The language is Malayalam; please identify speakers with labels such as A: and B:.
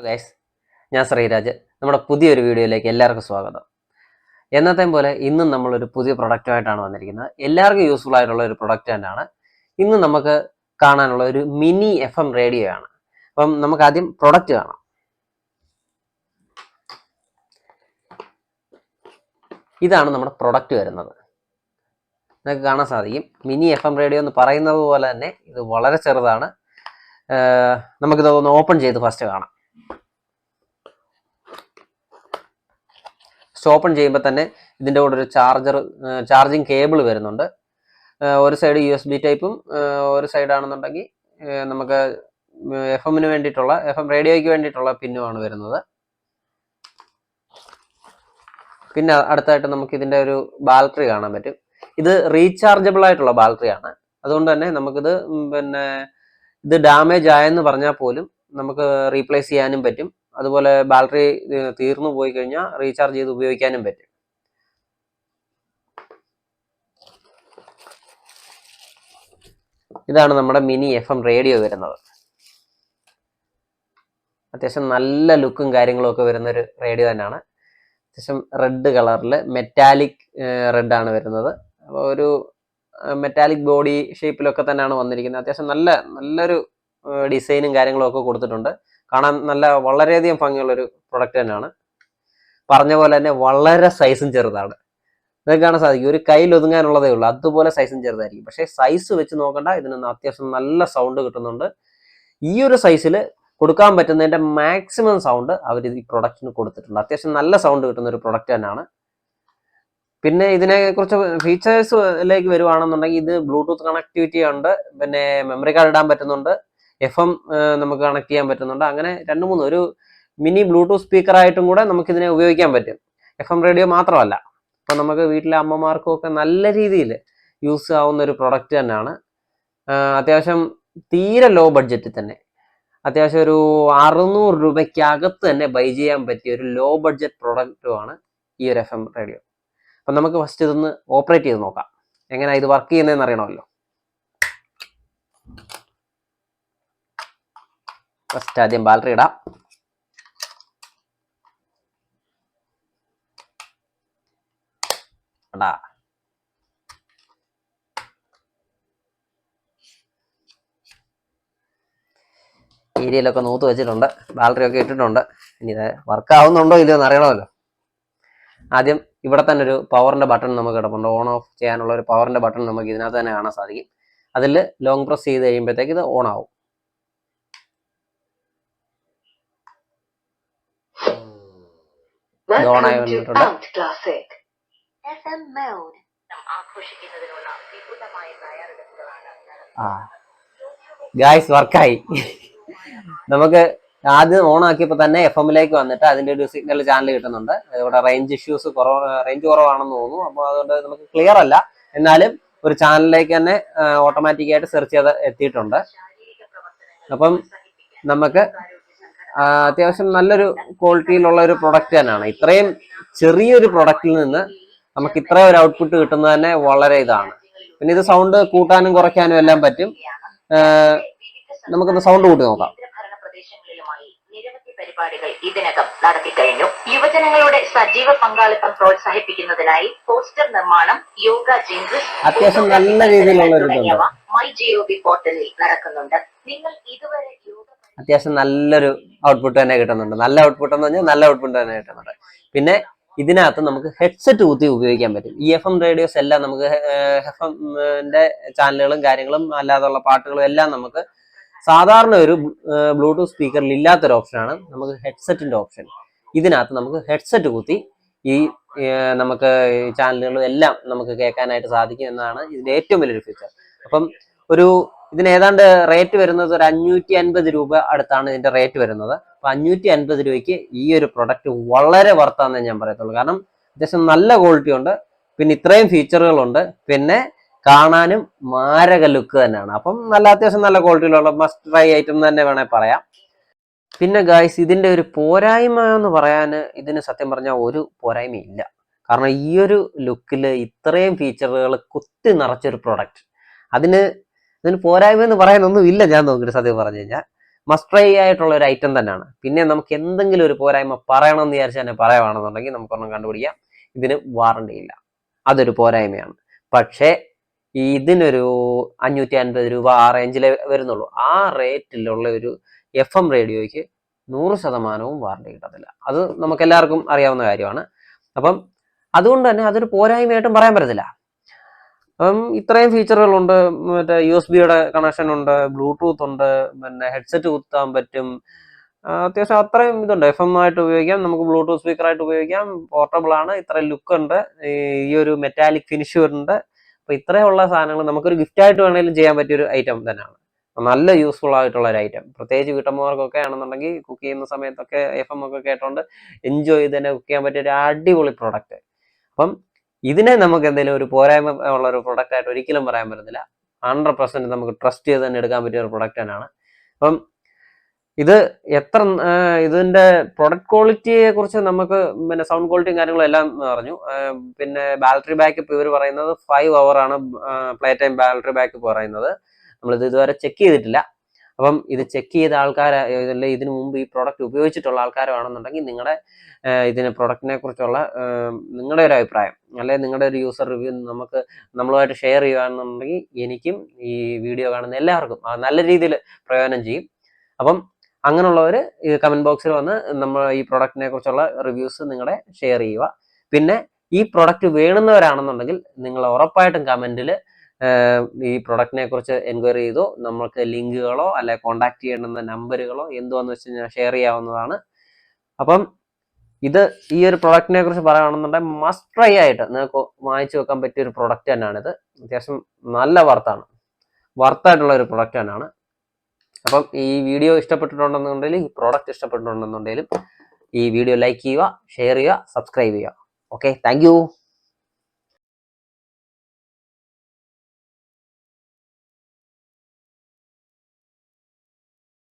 A: ഗൈസ്, ഞാൻ ശ്രീരാജ്. നമ്മുടെ പുതിയൊരു വീഡിയോയിലേക്ക് എല്ലാവർക്കും സ്വാഗതം. എന്നത്തെ പോലെ ഇന്നും നമ്മളൊരു പുതിയ പ്രൊഡക്റ്റുമായിട്ടാണ് വന്നിരിക്കുന്നത്. എല്ലാവർക്കും യൂസ്ഫുൾ ആയിട്ടുള്ള ഒരു പ്രൊഡക്റ്റ് തന്നെയാണ്. ഇന്ന് നമുക്ക് കാണാനുള്ള ഒരു മിനി FM റേഡിയോ ആണ്. അപ്പം നമുക്ക് ആദ്യം പ്രൊഡക്റ്റ് കാണാം. ഇതാണ് നമ്മുടെ പ്രൊഡക്റ്റ് വരുന്നത്. നിങ്ങൾക്ക് കാണാൻ സാധിക്കും. മിനി FM റേഡിയോ എന്ന് പറയുന്നത് പോലെ തന്നെ ഇത് വളരെ ചെറുതാണ്. നമുക്കിത് ഒന്ന് ഓപ്പൺ ചെയ്ത് ഫസ്റ്റ് കാണാം. ഓപ്പൺ ചെയ്യുമ്പോൾ തന്നെ ഇതിൻ്റെ കൂടെ ഒരു ചാർജിങ് കേബിൾ വരുന്നുണ്ട്. ഒരു സൈഡ് USB ടൈപ്പും ഒരു സൈഡാണെന്നുണ്ടെങ്കിൽ നമുക്ക് FM-ന് വേണ്ടിയിട്ടുള്ള FM റേഡിയോയ്ക്ക് വേണ്ടിയിട്ടുള്ള പിന്നുമാണ് വരുന്നത്. പിന്നെ അടുത്തായിട്ട് നമുക്ക് ഇതിൻ്റെ ഒരു ബാറ്ററി കാണാൻ പറ്റും. ഇത് റീചാർജബിൾ ആയിട്ടുള്ള ബാറ്ററിയാണ്. അതുകൊണ്ട് തന്നെ നമുക്കിത് ഇത് ഡാമേജ് ആയെന്ന് പറഞ്ഞാൽ പോലും നമുക്ക് റീപ്ലേസ് ചെയ്യാനും പറ്റും. അതുപോലെ ബാറ്ററി തീർന്നു പോയി കഴിഞ്ഞാൽ റീചാർജ് ചെയ്ത് ഉപയോഗിക്കാനും പറ്റും. ഇതാണ് നമ്മുടെ മിനി FM റേഡിയോ വരുന്നത്. അത്യാവശ്യം നല്ല ലുക്കും കാര്യങ്ങളും ഒക്കെ വരുന്ന ഒരു റേഡിയോ തന്നെയാണ്. അത്യാവശ്യം റെഡ് കളറിൽ മെറ്റാലിക് റെഡാണ് വരുന്നത്. അപ്പോൾ ഒരു മെറ്റാലിക് ബോഡി ഷേപ്പിലൊക്കെ തന്നെയാണ് വന്നിരിക്കുന്നത്. അത്യാവശ്യം നല്ലൊരു ഡിസൈനും കാര്യങ്ങളും ഒക്കെ കൊടുത്തിട്ടുണ്ട്. കാണാൻ വളരെയധികം ഭംഗിയുള്ളൊരു പ്രൊഡക്റ്റ് തന്നെയാണ്. പറഞ്ഞ പോലെ തന്നെ വളരെ സൈസും ചെറുതാണ്. നിങ്ങൾക്ക് കാണാൻ സാധിക്കും, ഒരു കയ്യിൽ ഒതുങ്ങാനുള്ളതേ ഉള്ളൂ, അതുപോലെ സൈസും ചെറുതായിരിക്കും. പക്ഷേ സൈസ് വെച്ച് നോക്കണ്ട, ഇതിനൊന്ന് അത്യാവശ്യം നല്ല സൗണ്ട് കിട്ടുന്നുണ്ട്. ഈ ഒരു സൈസിൽ കൊടുക്കാൻ പറ്റുന്നതിൻ്റെ മാക്സിമം സൗണ്ട് അവർ ഈ പ്രൊഡക്റ്റിന് കൊടുത്തിട്ടുണ്ട്. അത്യാവശ്യം നല്ല സൗണ്ട് കിട്ടുന്ന ഒരു പ്രൊഡക്റ്റ് തന്നെയാണ്. പിന്നെ ഇതിനെക്കുറിച്ച് ഫീച്ചേഴ്സിലേക്ക് വരുവാണെന്നുണ്ടെങ്കിൽ ഇത് ബ്ലൂടൂത്ത് കണക്ടിവിറ്റി ഉണ്ട്, പിന്നെ മെമ്മറി കാർഡ് ഇടാൻ പറ്റുന്നുണ്ട്, FM നമുക്ക് കണക്ട് ചെയ്യാൻ പറ്റുന്നുണ്ട്. അങ്ങനെ 2-3 ഒരു മിനി ബ്ലൂടൂത്ത് സ്പീക്കറായിട്ടും കൂടെ നമുക്കിതിനെ ഉപയോഗിക്കാൻ പറ്റും. FM റേഡിയോ മാത്രമല്ല, അപ്പം നമുക്ക് വീട്ടിലെ അമ്മമാർക്കും ഒക്കെ നല്ല രീതിയിൽ യൂസ് ആവുന്ന ഒരു പ്രൊഡക്റ്റ് തന്നെയാണ്. അത്യാവശ്യം തീരെ ലോ ബഡ്ജറ്റിൽ തന്നെ, അത്യാവശ്യം ഒരു 600 രൂപയ്ക്കകത്ത് തന്നെ ബൈ ചെയ്യാൻ പറ്റിയ ഒരു ലോ ബഡ്ജറ്റ് പ്രൊഡക്റ്റുമാണ് ഈ ഒരു FM റേഡിയോ. അപ്പം നമുക്ക് ഫസ്റ്റ് ഇതൊന്ന് ഓപ്പറേറ്റ് ചെയ്ത് നോക്കാം. എങ്ങനെയാണ് ഇത് വർക്ക് ചെയ്യുന്നതെന്ന് അറിയണമല്ലോ. ഫസ്റ്റ് ആദ്യം ബാറ്ററി ഇടാം. ഏരിയയിലൊക്കെ നൂത്ത് വെച്ചിട്ടുണ്ട്, ബാറ്ററി ഒക്കെ ഇട്ടിട്ടുണ്ട്. ഇനി ഇത് വർക്ക് ആവുന്നുണ്ടോ ഇല്ലയോ എന്ന് അറിയണമല്ലോ. ആദ്യം ഇവിടെ തന്നെ ഒരു പവറിന്റെ ബട്ടൺ നമുക്ക് കിടപ്പുണ്ട്. ഓൺ ഓഫ് ചെയ്യാനുള്ള ഒരു പവറിന്റെ ബട്ടൺ നമുക്ക് ഇതിനകത്ത് തന്നെ കാണാൻ സാധിക്കും. അതിൽ ലോങ് പ്രസ് ചെയ്ത് കഴിയുമ്പോഴത്തേക്ക് ഇത് ഓൺ ആവും. ഓൺ ആയി വന്നിട്ടുണ്ട്. ഗായ്സ്, വർക്കായി. നമുക്ക് ആദ്യം ഓൺ ആക്കിയപ്പോൾ തന്നെ FM-ലേക്ക് വന്നിട്ട് അതിന്റെ ഒരു സിഗ്നൽ ചാനൽ കിട്ടുന്നുണ്ട്. ഇവിടെ റേഞ്ച് കുറവാണെന്ന് തോന്നുന്നു. അപ്പോൾ അതുകൊണ്ട് നമുക്ക് ക്ലിയർ അല്ല, എന്നാലും ഒരു ചാനലിലേക്ക് തന്നെ ഓട്ടോമാറ്റിക്കായിട്ട് സെർച്ച് ചെയ്ത് എത്തിയിട്ടുണ്ട്. അപ്പം നമുക്ക് അത്യാവശ്യം നല്ലൊരു ക്വാളിറ്റിയിലുള്ള ഒരു പ്രൊഡക്റ്റ് തന്നെയാണ്. ഇത്രയും ചെറിയൊരു പ്രൊഡക്റ്റിൽ നിന്ന് നമുക്ക് ഇത്രയും ഒരു ഔട്ട്പുട്ട് കിട്ടുന്നത് തന്നെ വളരെ ഇതാണ്. പിന്നെ ഇത് സൗണ്ട് കൂട്ടാനും കുറയ്ക്കാനും എല്ലാം പറ്റും. നമുക്കൊന്ന് സൗണ്ട് കൂട്ടി നോക്കാം. പരിപാടികൾ ഇതിനകം നടത്തിക്കഴിഞ്ഞു. യുവജനങ്ങളുടെ സജീവ പങ്കാളിത്തം പ്രോത്സാഹിപ്പിക്കുന്നതിനായി പോസ്റ്റർ നിർമ്മാണം, യോഗ ജിംസ്, അത്യാവശ്യം നല്ല രീതിയിലുള്ള മൈ GOV പോർട്ടലിൽ നടക്കുന്നുണ്ട്. നിങ്ങൾ ഇതുവരെ അത്യാവശ്യം നല്ലൊരു ഔട്ട്പുട്ട് തന്നെ കിട്ടുന്നുണ്ട്. നല്ല ഔട്ട്പുട്ട് എന്ന് പറഞ്ഞാൽ നല്ല ഔട്ട്പുട്ട് തന്നെ കിട്ടുന്നുണ്ട്. പിന്നെ ഇതിനകത്ത് നമുക്ക് ഹെഡ്സെറ്റ് കുത്തി ഉപയോഗിക്കാൻ പറ്റും. ഈ FM റേഡിയോസ് എല്ലാം നമുക്ക് FM-ന്റെ ചാനലുകളും കാര്യങ്ങളും അല്ലാതുള്ള പാട്ടുകളും എല്ലാം നമുക്ക് സാധാരണ ഒരു ബ്ലൂടൂത്ത് സ്പീക്കറിൽ ഇല്ലാത്തൊരു ഓപ്ഷനാണ് നമുക്ക് ഹെഡ്സെറ്റിന്റെ ഓപ്ഷൻ. ഇതിനകത്ത് നമുക്ക് ഹെഡ്സെറ്റ് കുത്തി ഈ നമുക്ക് ചാനലുകളും എല്ലാം നമുക്ക് കേൾക്കാനായിട്ട് സാധിക്കും എന്നതാണ് ഇതിന്റെ ഏറ്റവും വലിയൊരു ഫീച്ചർ. അപ്പം ഇതിന് ഏതാണ്ട് റേറ്റ് വരുന്നത് ഒരു 550 രൂപ അടുത്താണ് ഇതിന്റെ റേറ്റ് വരുന്നത്. അപ്പൊ 550 രൂപയ്ക്ക് ഈ ഒരു പ്രൊഡക്റ്റ് വളരെ വർത്താന്നേ ഞാൻ പറയത്തുള്ളൂ. കാരണം അത്യാവശ്യം നല്ല ക്വാളിറ്റി ഉണ്ട്, പിന്നെ ഇത്രയും ഫീച്ചറുകളുണ്ട്, പിന്നെ കാണാനും മാരക ലുക്ക് തന്നെയാണ്. അപ്പം അത്യാവശ്യം നല്ല ക്വാളിറ്റിയിലുള്ള മസ്റ്റ് ട്രൈ ഐറ്റം തന്നെ വേണേൽ പറയാം. പിന്നെ ഗായ്സ്, ഇതിന്റെ ഒരു പോരായ്മ എന്ന് പറയാൻ ഇതിന് സത്യം പറഞ്ഞാൽ ഒരു പോരായ്മയില്ല. കാരണം ഈ ഒരു ലുക്കിൽ ഇത്രയും ഫീച്ചറുകൾ കുത്തി നിറച്ചൊരു പ്രൊഡക്റ്റ്, അതിന് പോരായ്മ എന്ന് പറയാനൊന്നും ഇല്ല. ഞാൻ നോക്കിയിട്ട് സത്യം പറഞ്ഞു കഴിഞ്ഞാൽ മസ്റ്റ് ട്രൈ ആയിട്ടുള്ള ഒരു ഐറ്റം തന്നെയാണ്. പിന്നെ നമുക്ക് എന്തെങ്കിലും ഒരു പോരായ്മ പറയണം എന്ന് വിചാരിച്ചാൽ തന്നെ പറയുവാണെന്നുണ്ടെങ്കിൽ നമുക്കൊന്നും കണ്ടുപിടിക്കാം. ഇതിന് വാറണ്ടി ഇല്ല, അതൊരു പോരായ്മയാണ്. പക്ഷേ ഇതിനൊരു 550 രൂപ ആ റേഞ്ചിലേ വരുന്നുള്ളൂ. ആ റേറ്റിലുള്ള ഒരു FM റേഡിയോയ്ക്ക് 100% വാറണ്ടി കിട്ടത്തില്ല. അത് നമുക്ക് എല്ലാവർക്കും അറിയാവുന്ന കാര്യമാണ്. അപ്പം അതുകൊണ്ട് തന്നെ അതൊരു പോരായ്മയായിട്ടും പറയാൻ പറ്റത്തില്ല. അപ്പം ഇത്രയും ഫീച്ചറുകളുണ്ട്. മറ്റേ USB-യുടെ കണക്ഷൻ ഉണ്ട്, ബ്ലൂടൂത്ത് ഉണ്ട്, പിന്നെ ഹെഡ്സെറ്റ് കുത്താൻ പറ്റും. അത്യാവശ്യം അത്രയും ഇതുണ്ട്. FM ആയിട്ട് ഉപയോഗിക്കാം, നമുക്ക് ബ്ലൂടൂത്ത് സ്പീക്കറായിട്ട് ഉപയോഗിക്കാം, പോർട്ടബിൾ ആണ്, ഇത്രയും ലുക്ക് ഉണ്ട്, ഈ ഒരു മെറ്റാലിക് ഫിനിഷ് ഉണ്ട്. അപ്പൊ ഇത്രയുള്ള സാധനങ്ങൾ നമുക്കൊരു ഗിഫ്റ്റ് ആയിട്ട് വേണമെങ്കിലും ചെയ്യാൻ പറ്റിയൊരു ഐറ്റം തന്നെയാണ്. നല്ല യൂസ്ഫുൾ ആയിട്ടുള്ള ഒരു ഐറ്റം. പ്രത്യേകിച്ച് വീട്ടമ്മമാർക്കൊക്കെ ആണെന്നുണ്ടെങ്കിൽ കുക്ക് ചെയ്യുന്ന സമയത്തൊക്കെ FM ഒക്കെ കേട്ടോണ്ട് എൻജോയ് ചെയ്ത് തന്നെ കുക്ക് ചെയ്യാൻ പറ്റിയ ഒരു അടിപൊളി പ്രൊഡക്റ്റ്. അപ്പം ഇതിനെ നമുക്ക് എന്തെങ്കിലും ഒരു പോരായ്മ ഉള്ള ഒരു പ്രൊഡക്റ്റ് ആയിട്ട് ഒരിക്കലും പറയാൻ പറ്റത്തില്ല. 100% നമുക്ക് ട്രസ്റ്റ് ചെയ്ത് തന്നെ എടുക്കാൻ പറ്റിയ ഒരു പ്രൊഡക്റ്റ് തന്നെയാണ്. അപ്പം ഇത് ഇതിന്റെ പ്രൊഡക്റ്റ് ക്വാളിറ്റിയെ കുറിച്ച് നമുക്ക് പിന്നെ സൗണ്ട് ക്വാളിറ്റിയും കാര്യങ്ങളും എല്ലാം പറഞ്ഞു. പിന്നെ ബാറ്ററി ബാക്കപ്പ് ഇവർ പറയുന്നത് 5 hour ആണ് പ്ലേ ടൈം ബാറ്ററി ബാക്കപ്പ് പറയുന്നത്. നമ്മളിത് ഇതുവരെ ചെക്ക് ചെയ്തിട്ടില്ല. അപ്പം ഇത് ചെക്ക് ചെയ്ത ആൾക്കാരെ, ഇതിനു മുമ്പ് ഈ പ്രോഡക്റ്റ് ഉപയോഗിച്ചിട്ടുള്ള ആൾക്കാരാണെന്നുണ്ടെങ്കിൽ നിങ്ങളുടെ ഇതിന് പ്രൊഡക്റ്റിനെ കുറിച്ചുള്ള നിങ്ങളുടെ ഒരു അഭിപ്രായം, അല്ലെങ്കിൽ നിങ്ങളുടെ ഒരു യൂസർ റിവ്യൂ നമ്മളുമായിട്ട് ഷെയർ ചെയ്യുകയാണെന്നുണ്ടെങ്കിൽ എനിക്കും ഈ വീഡിയോ കാണുന്ന എല്ലാവർക്കും നല്ല രീതിയിൽ പ്രയോജനം ചെയ്യും. അപ്പം അങ്ങനെയുള്ളവർ ഈ കമന്റ് ബോക്സിൽ വന്ന് നമ്മൾ ഈ പ്രൊഡക്റ്റിനെ കുറിച്ചുള്ള റിവ്യൂസ് നിങ്ങളുടെ ഷെയർ ചെയ്യുക. പിന്നെ ഈ പ്രൊഡക്റ്റ് വേണമെന്നവരാണെന്നുണ്ടെങ്കിൽ നിങ്ങൾ ഉറപ്പായിട്ടും കമന്റിൽ ഈ പ്രൊഡക്റ്റിനെ കുറിച്ച് എൻക്വയറി ചെയ്തോ, നമുക്ക് ലിങ്കുകളോ അല്ലെ കോൺടാക്ട് ചെയ്യേണ്ടുന്ന നമ്പറുകളോ എന്തുവാന്ന് വെച്ച് കഴിഞ്ഞാൽ ഷെയർ ചെയ്യാവുന്നതാണ്. അപ്പം ഇത് ഈ ഒരു പ്രൊഡക്റ്റിനെ കുറിച്ച് പറയുകയാണെന്നുണ്ടെങ്കിൽ മസ്റ്റ് ട്രൈ ആയിട്ട് നിങ്ങൾക്ക് വാങ്ങിച്ചു വെക്കാൻ പറ്റിയ ഒരു പ്രൊഡക്റ്റ് തന്നെയാണിത്. അത്യാവശ്യം നല്ല വർത്തായിട്ടുള്ള ഒരു പ്രൊഡക്റ്റ് തന്നെയാണ്. അപ്പം ഈ വീഡിയോ ഇഷ്ടപ്പെട്ടിട്ടുണ്ടെന്നുണ്ടെങ്കിൽ, ഈ പ്രോഡക്റ്റ് ഇഷ്ടപ്പെട്ടിട്ടുണ്ടെന്നുണ്ടെങ്കിലും ഈ വീഡിയോ ലൈക്ക് ചെയ്യുക, ഷെയർ ചെയ്യുക, സബ്സ്ക്രൈബ് ചെയ്യുക. Okay, thank you.